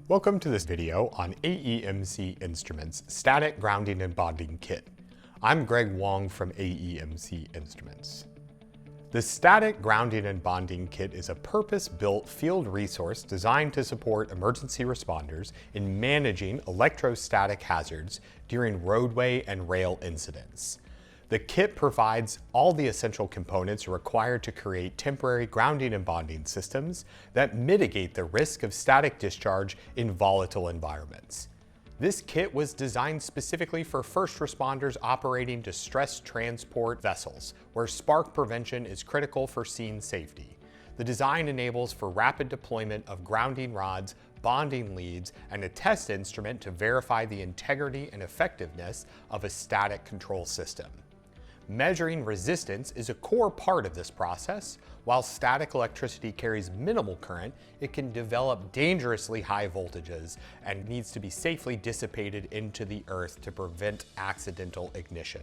Welcome to this video on AEMC Instruments Static Grounding and Bonding Kit. I'm Greg Wong from AEMC Instruments. The Static Grounding and Bonding Kit is a purpose-built field resource designed to support emergency responders in managing electrostatic hazards during roadway and rail incidents. The kit provides all the essential components required to create temporary grounding and bonding systems that mitigate the risk of static discharge in volatile environments. This kit was designed specifically for first responders operating distress transport vessels, where spark prevention is critical for scene safety. The design enables for rapid deployment of grounding rods, bonding leads, and a test instrument to verify the integrity and effectiveness of a static control system. Measuring resistance is a core part of this process. While static electricity carries minimal current, it can develop dangerously high voltages and needs to be safely dissipated into the earth to prevent accidental ignition.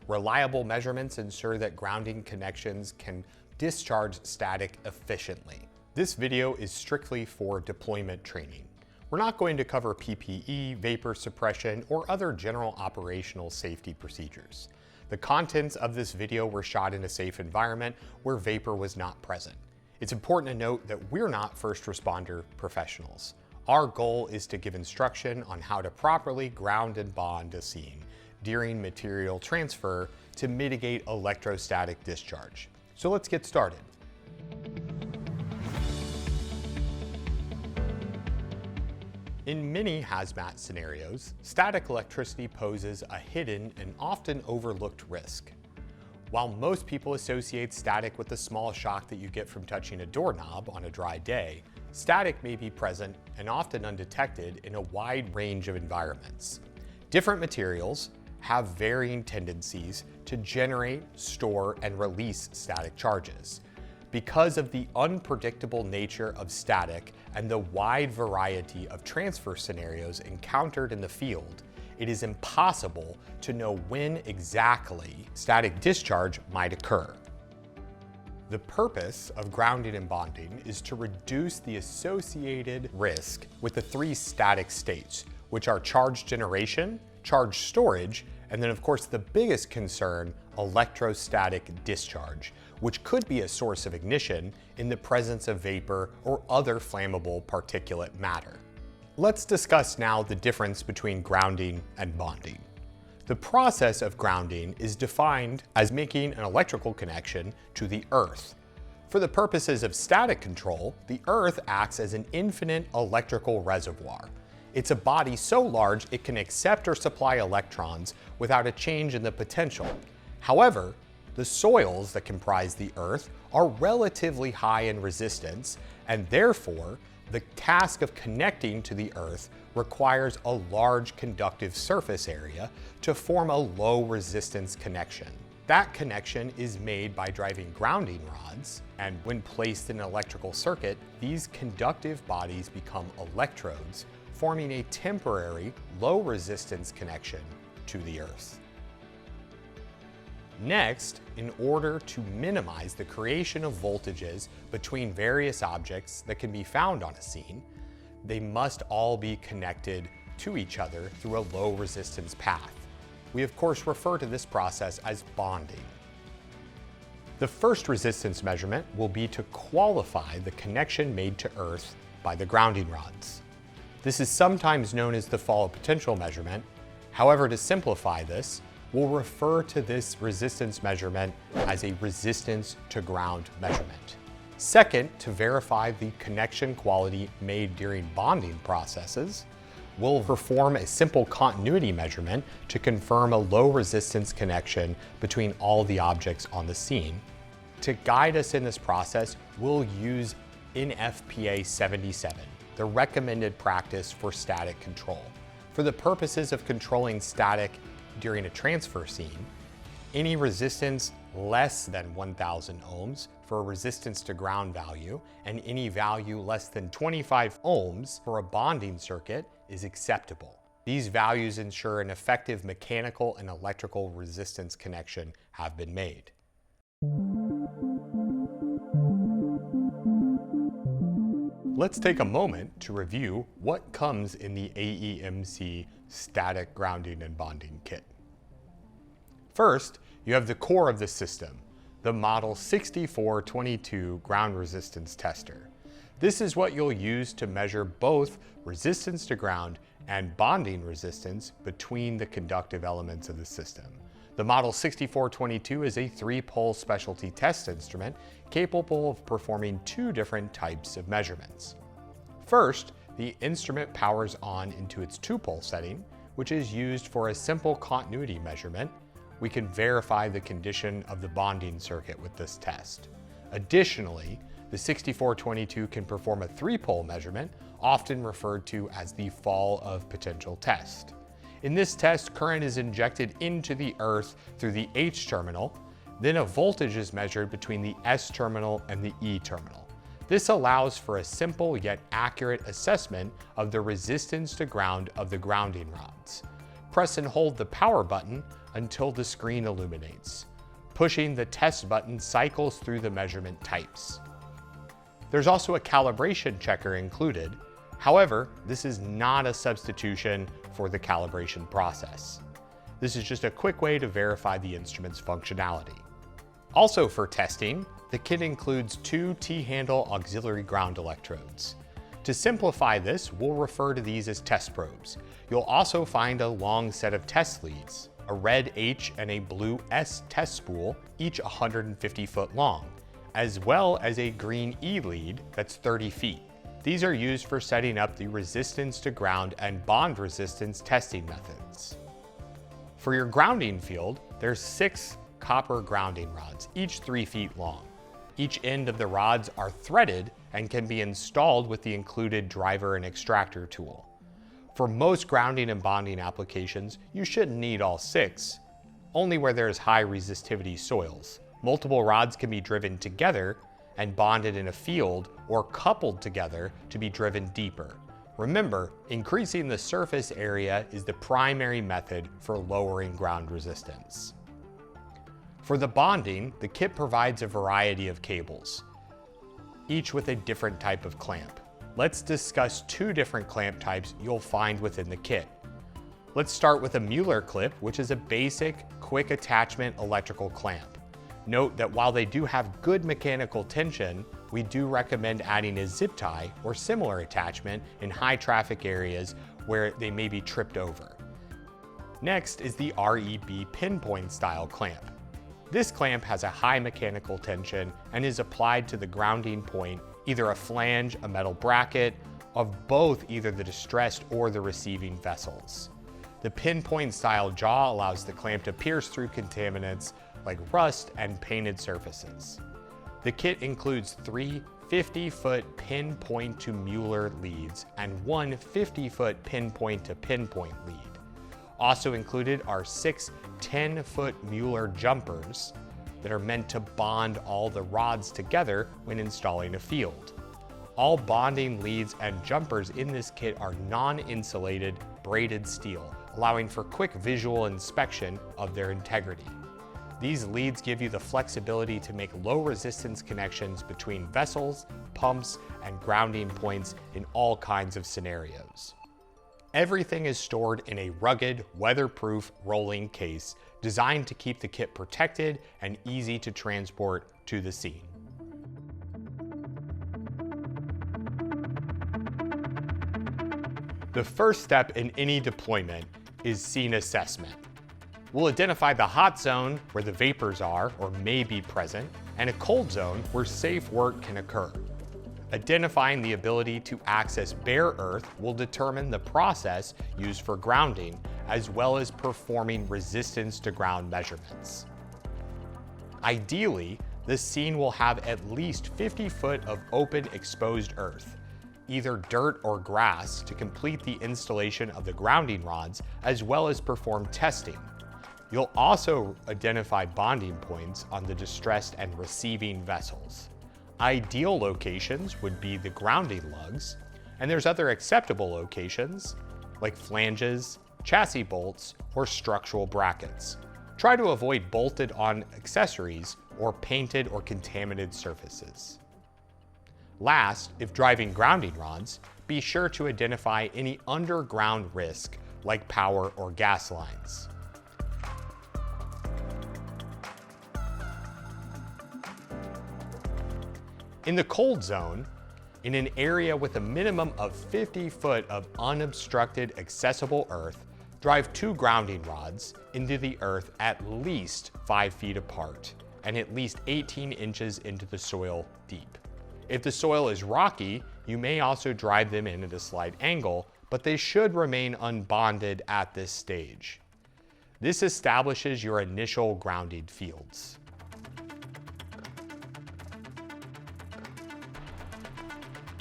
Reliable measurements ensure that grounding connections can discharge static efficiently. This video is strictly for deployment training. We're not going to cover PPE, vapor suppression, or other general operational safety procedures. The contents of this video were shot in a safe environment where vapor was not present. It's important to note that we're not first responder professionals. Our goal is to give instruction on how to properly ground and bond a scene during material transfer to mitigate electrostatic discharge. So let's get started. In many hazmat scenarios, static electricity poses a hidden and often overlooked risk. While most people associate static with the small shock that you get from touching a doorknob on a dry day, static may be present and often undetected in a wide range of environments. Different materials have varying tendencies to generate, store, and release static charges. Because of the unpredictable nature of static and the wide variety of transfer scenarios encountered in the field, it is impossible to know when exactly static discharge might occur. The purpose of grounding and bonding is to reduce the associated risk with the three static states, which are charge generation, charge storage, and then of course the biggest concern, electrostatic discharge, which could be a source of ignition in the presence of vapor or other flammable particulate matter. Let's discuss now the difference between grounding and bonding. The process of grounding is defined as making an electrical connection to the earth. For the purposes of static control, the earth acts as an infinite electrical reservoir. It's a body so large it can accept or supply electrons without a change in the potential. However, the soils that comprise the earth are relatively high in resistance, and therefore, the task of connecting to the earth requires a large conductive surface area to form a low resistance connection. That connection is made by driving grounding rods, and when placed in an electrical circuit, these conductive bodies become electrodes, forming a temporary low resistance connection to the earth. Next, in order to minimize the creation of voltages between various objects that can be found on a scene, they must all be connected to each other through a low resistance path. We of course refer to this process as bonding. The first resistance measurement will be to qualify the connection made to earth by the grounding rods. This is sometimes known as the fall potential measurement. However, to simplify this, we'll refer to this resistance measurement as a resistance to ground measurement. Second, to verify the connection quality made during bonding processes, we'll perform a simple continuity measurement to confirm a low resistance connection between all the objects on the scene. To guide us in this process, we'll use NFPA 77, the recommended practice for static control. For the purposes of controlling static during a transfer scene, any resistance less than 1,000 ohms for a resistance to ground value and any value less than 25 ohms for a bonding circuit is acceptable. These values ensure an effective mechanical and electrical resistance connection have been made. Let's take a moment to review what comes in the AEMC static grounding and bonding kit. First, you have the core of the system, the Model 6422 ground resistance tester. This is what you'll use to measure both resistance to ground and bonding resistance between the conductive elements of the system. The Model 6422 is a 3-pole specialty test instrument capable of performing 2 different types of measurements. First, the instrument powers on into its 2-pole setting, which is used for a simple continuity measurement. We can verify the condition of the bonding circuit with this test. Additionally, the 6422 can perform a 3-pole measurement, often referred to as the fall of potential test. In this test, current is injected into the earth through the H terminal, then a voltage is measured between the S terminal and the E terminal. This allows for a simple yet accurate assessment of the resistance to ground of the grounding rods. Press and hold the power button until the screen illuminates. Pushing the test button cycles through the measurement types. There's also a calibration checker included. However, this is not a substitution for the calibration process. This is just a quick way to verify the instrument's functionality. Also for testing, the kit includes 2 T-handle auxiliary ground electrodes. To simplify this, we'll refer to these as test probes. You'll also find a long set of test leads, a red H and a blue S test spool, each 150 foot long, as well as a green E lead that's 30 feet. These are used for setting up the resistance to ground and bond resistance testing methods. For your grounding field, there's 6 copper grounding rods, each 3 feet long. Each end of the rods are threaded and can be installed with the included driver and extractor tool. For most grounding and bonding applications, you shouldn't need all 6, only where there's high resistivity soils. Multiple rods can be driven together and bonded in a field or coupled together to be driven deeper. Remember, increasing the surface area is the primary method for lowering ground resistance. For the bonding, the kit provides a variety of cables, each with a different type of clamp. Let's discuss 2 different clamp types you'll find within the kit. Let's start with a Mueller clip, which is a basic, quick attachment electrical clamp. Note that while they do have good mechanical tension, we do recommend adding a zip tie or similar attachment in high traffic areas where they may be tripped over. Next is the REB pinpoint style clamp. This clamp has a high mechanical tension and is applied to the grounding point, either a flange, a metal bracket, of both either the distressed or the receiving vessels. The pinpoint style jaw allows the clamp to pierce through contaminants like rust and painted surfaces. The kit includes 3 50-foot pinpoint to Mueller leads and 1 50-foot pinpoint to pinpoint lead. Also included are 6 10-foot Mueller jumpers that are meant to bond all the rods together when installing a field. All bonding leads and jumpers in this kit are non-insulated braided steel, allowing for quick visual inspection of their integrity. These leads give you the flexibility to make low resistance connections between vessels, pumps, and grounding points in all kinds of scenarios. Everything is stored in a rugged, weatherproof rolling case designed to keep the kit protected and easy to transport to the scene. The first step in any deployment is scene assessment. We'll identify the hot zone where the vapors are or may be present, and a cold zone where safe work can occur. Identifying the ability to access bare earth will determine the process used for grounding, as well as performing resistance to ground measurements. Ideally, the scene will have at least 50 foot of open exposed earth, either dirt or grass, to complete the installation of the grounding rods, as well as perform testing. You'll also identify bonding points on the distressed and receiving vessels. Ideal locations would be the grounding lugs, and there's other acceptable locations like flanges, chassis bolts, or structural brackets. Try to avoid bolted-on accessories or painted or contaminated surfaces. Last, if driving grounding rods, be sure to identify any underground risk like power or gas lines. In the cold zone, in an area with a minimum of 50 foot of unobstructed accessible earth, drive 2 grounding rods into the earth at least 5 feet apart and at least 18 inches into the soil deep. If the soil is rocky, you may also drive them in at a slight angle, but they should remain unbonded at this stage. This establishes your initial grounded fields.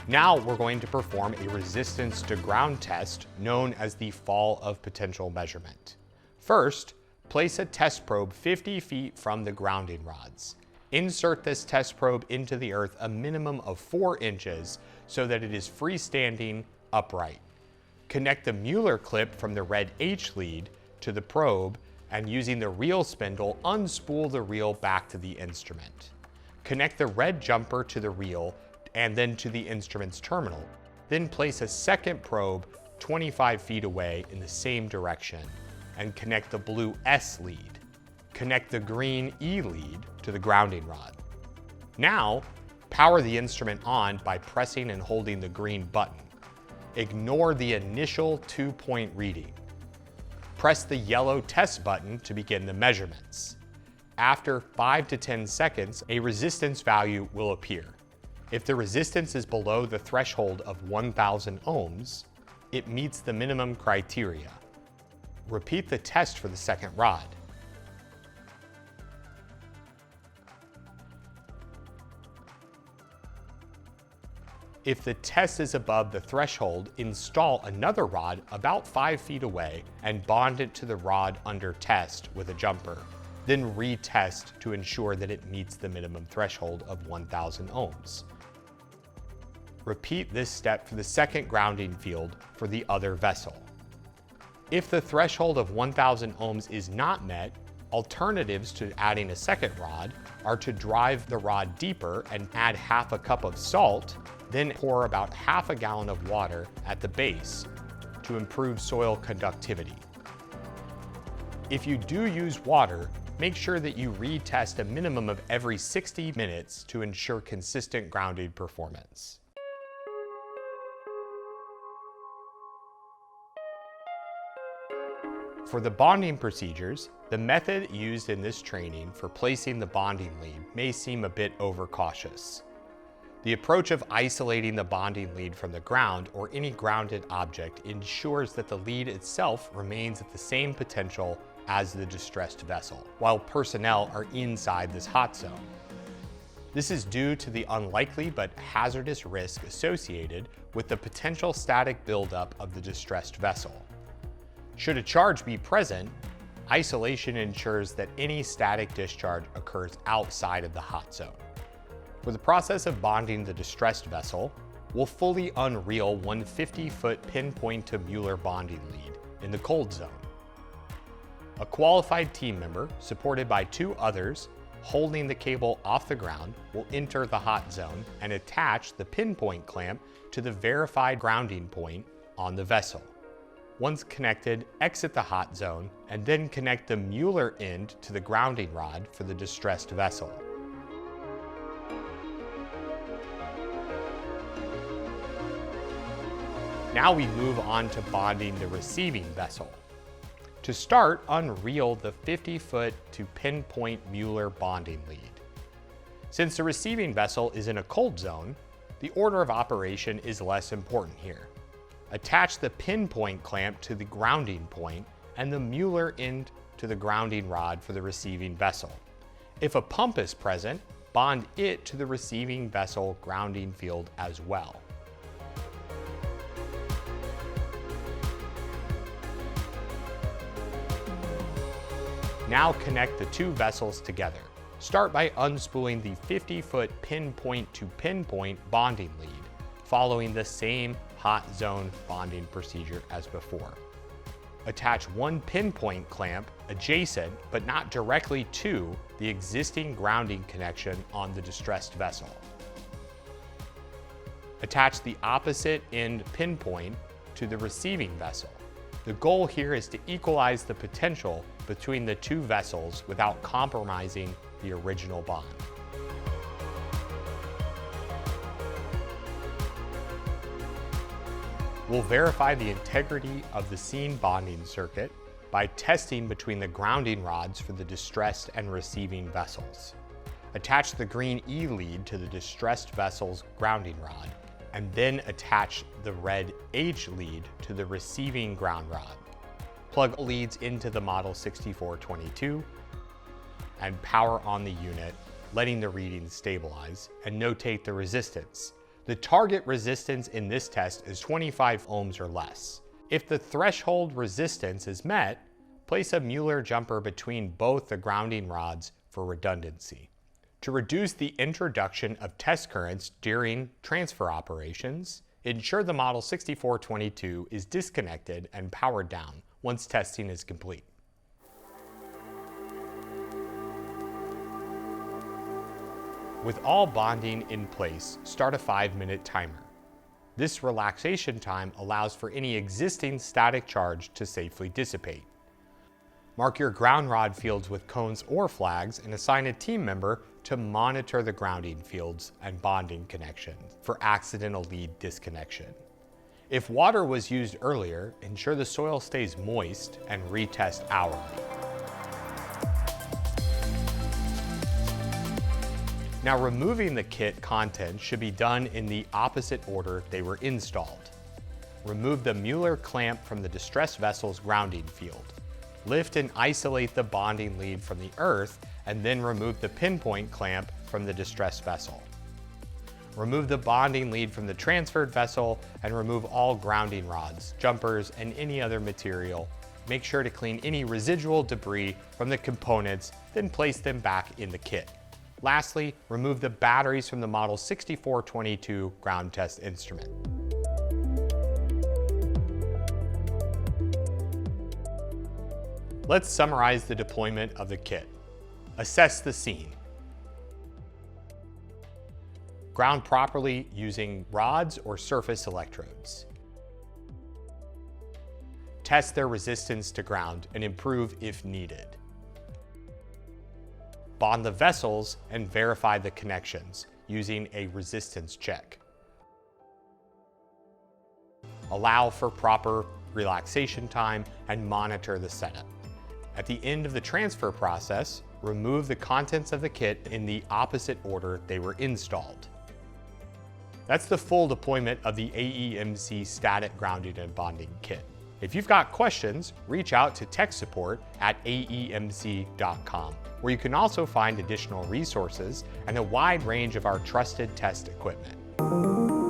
Now we're going to perform a resistance to ground test known as the fall of potential measurement. First, place a test probe 50 feet from the grounding rods. Insert this test probe into the earth a minimum of 4 inches so that it is freestanding upright. Connect the Mueller clip from the red H lead to the probe and using the reel spindle, unspool the reel back to the instrument. Connect the red jumper to the reel and then to the instrument's terminal. Then place a second probe 25 feet away in the same direction and connect the blue S lead. Connect the green E lead to the grounding rod. Now, power the instrument on by pressing and holding the green button. Ignore the initial 2-point reading. Press the yellow test button to begin the measurements. After 5 to 10 seconds, a resistance value will appear. If the resistance is below the threshold of 1,000 ohms, it meets the minimum criteria. Repeat the test for the second rod. If the test is above the threshold, install another rod about 5 feet away and bond it to the rod under test with a jumper. Then retest to ensure that it meets the minimum threshold of 1,000 ohms. Repeat this step for the second grounding field for the other vessel. If the threshold of 1,000 ohms is not met, alternatives to adding a second rod are to drive the rod deeper and add half a cup of salt, then pour about half a gallon of water at the base to improve soil conductivity. If you do use water, make sure that you retest a minimum of every 60 minutes to ensure consistent grounding performance. For the bonding procedures, the method used in this training for placing the bonding lead may seem a bit overcautious. The approach of isolating the bonding lead from the ground or any grounded object ensures that the lead itself remains at the same potential as the distressed vessel, while personnel are inside this hot zone. This is due to the unlikely but hazardous risk associated with the potential static buildup of the distressed vessel. Should a charge be present, isolation ensures that any static discharge occurs outside of the hot zone. For the process of bonding the distressed vessel, we'll fully unreel one 50-foot pinpoint to Mueller bonding lead in the cold zone. A qualified team member, supported by 2 others, holding the cable off the ground, will enter the hot zone and attach the pinpoint clamp to the verified grounding point on the vessel. Once connected, exit the hot zone and then connect the Mueller end to the grounding rod for the distressed vessel. Now we move on to bonding the receiving vessel. To start, unreel the 50-foot to pinpoint Mueller bonding lead. Since the receiving vessel is in a cold zone, the order of operation is less important here. Attach the pinpoint clamp to the grounding point and the Mueller end to the grounding rod for the receiving vessel. If a pump is present, bond it to the receiving vessel grounding field as well. Now connect the 2 vessels together. Start by unspooling the 50-foot pinpoint to pinpoint bonding lead, following the same hot zone bonding procedure as before. Attach one pinpoint clamp adjacent but not directly to the existing grounding connection on the distressed vessel. Attach the opposite end pinpoint to the receiving vessel. The goal here is to equalize the potential between the two vessels without compromising the original bond. We'll verify the integrity of the seam bonding circuit by testing between the grounding rods for the distressed and receiving vessels. Attach the green E lead to the distressed vessel's grounding rod, and then attach the red H lead to the receiving ground rod. Plug leads into the model 6422 and power on the unit, letting the readings stabilize, and notate the resistance. The target resistance in this test is 25 ohms or less. If the threshold resistance is met, place a Mueller jumper between both the grounding rods for redundancy. To reduce the introduction of test currents during transfer operations, ensure the model 6422 is disconnected and powered down once testing is complete. With all bonding in place, start a 5-minute timer. This relaxation time allows for any existing static charge to safely dissipate. Mark your ground rod fields with cones or flags and assign a team member to monitor the grounding fields and bonding connections for accidental lead disconnection. If water was used earlier, ensure the soil stays moist and retest hourly. Now, removing the kit contents should be done in the opposite order they were installed. Remove the Mueller clamp from the distressed vessel's grounding field. Lift and isolate the bonding lead from the earth, and then remove the pinpoint clamp from the distressed vessel. Remove the bonding lead from the transferred vessel and remove all grounding rods, jumpers, and any other material. Make sure to clean any residual debris from the components, then place them back in the kit. Lastly, remove the batteries from the model 6422 ground test instrument. Let's summarize the deployment of the kit. Assess the scene. Ground properly using rods or surface electrodes. Test their resistance to ground and improve if needed. Bond the vessels and verify the connections using a resistance check. Allow for proper relaxation time and monitor the setup. At the end of the transfer process, remove the contents of the kit in the opposite order they were installed. That's the full deployment of the AEMC static grounding and bonding kit. If you've got questions, reach out to tech support at aemc.com, where you can also find additional resources and a wide range of our trusted test equipment.